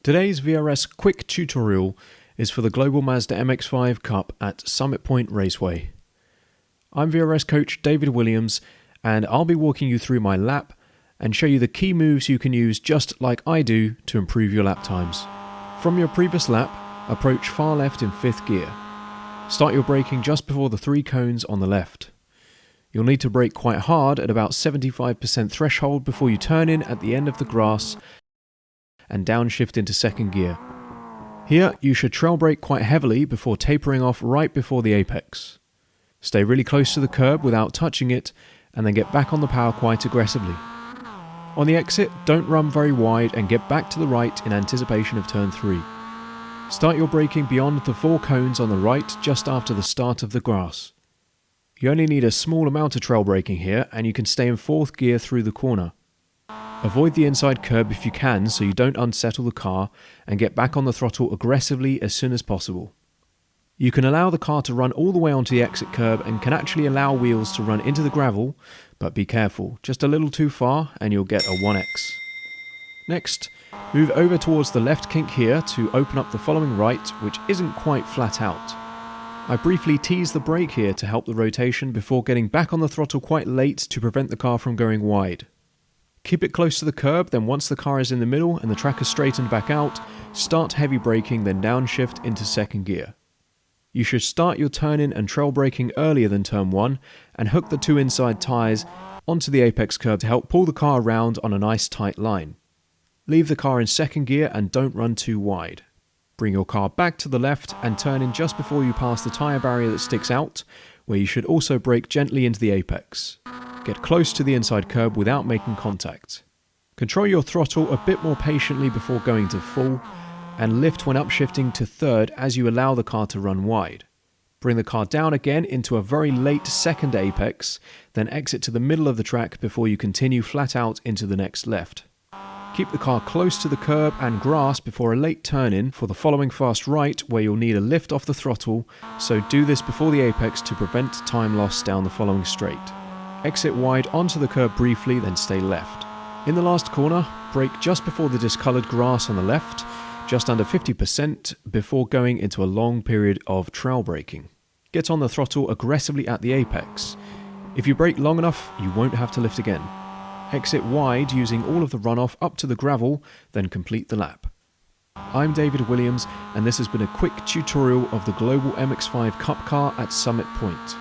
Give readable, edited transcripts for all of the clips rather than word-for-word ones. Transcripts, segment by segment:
Today's VRS quick tutorial is for the Global Mazda MX-5 Cup at Summit Point Raceway. I'm VRS coach David Williams, and I'll be walking you through my lap and show you the key moves you can use just like I do to improve your lap times. From your previous lap, approach far left in 5th gear. Start your braking just before the 3 cones on the left. You'll need to brake quite hard at about 75% threshold before you turn in at the end of the grass and downshift into 2nd gear. Here, you should trail brake quite heavily before tapering off right before the apex. Stay really close to the curb without touching it, and then get back on the power quite aggressively. On the exit, don't run very wide and get back to the right in anticipation of turn 3. Start your braking beyond the 4 cones on the right just after the start of the grass. You only need a small amount of trail braking here, and you can stay in 4th gear through the corner. Avoid the inside curb if you can so you don't unsettle the car, and get back on the throttle aggressively as soon as possible. You can allow the car to run all the way onto the exit curb and can actually allow wheels to run into the gravel, but be careful, just a little too far and you'll get a 1x. Next, move over towards the left kink here to open up the following right, which isn't quite flat out. I briefly tease the brake here to help the rotation before getting back on the throttle quite late to prevent the car from going wide. Keep it close to the curb, then once the car is in the middle and the track is straightened back out, start heavy braking, then downshift into 2nd gear. You should start your turn-in and trail braking earlier than turn 1 and hook the 2 inside tyres onto the apex curb to help pull the car around on a nice tight line. Leave the car in 2nd gear and don't run too wide. Bring your car back to the left and turn in just before you pass the tyre barrier that sticks out, where you should also brake gently into the apex. Get close to the inside curb without making contact. Control your throttle a bit more patiently before going to full, and lift when upshifting to 3rd as you allow the car to run wide. Bring the car down again into a very late 2nd apex, then exit to the middle of the track before you continue flat out into the next left. Keep the car close to the curb and grass before a late turn-in for the following fast right where you'll need a lift off the throttle, so do this before the apex to prevent time loss down the following straight. Exit wide onto the curb briefly, then stay left. In the last corner, brake just before the discoloured grass on the left, just under 50% before going into a long period of trail braking. Get on the throttle aggressively at the apex. If you brake long enough, you won't have to lift again. Exit wide using all of the runoff up to the gravel, then complete the lap. I'm David Williams, and this has been a quick tutorial of the Global MX-5 Cup car at Summit Point.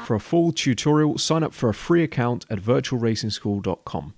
For a full tutorial, sign up for a free account at virtualracingschool.com.